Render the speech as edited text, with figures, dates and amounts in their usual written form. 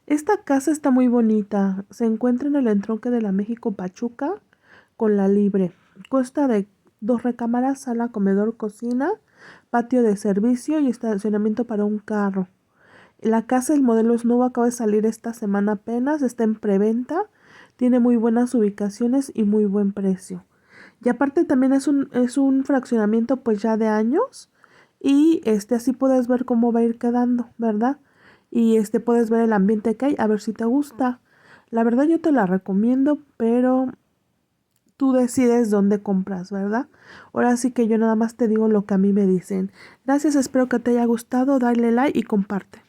Esta casa está muy bonita. Se encuentra en el entronque de la México Pachuca con la Libre. Consta de dos recámaras, sala, comedor, cocina, patio de servicio y estacionamiento para un carro. La casa, el modelo es nuevo, acaba de salir esta semana apenas, está en preventa, tiene muy buenas ubicaciones y muy buen precio. Y aparte también es un fraccionamiento pues ya de años y así puedes ver cómo va a ir quedando, ¿verdad? Y puedes ver el ambiente que hay, a ver si te gusta. La verdad yo te la recomiendo, pero tú decides dónde compras, ¿verdad? Ahora sí que yo nada más te digo lo que a mí me dicen. Gracias, espero que te haya gustado, dale like y comparte.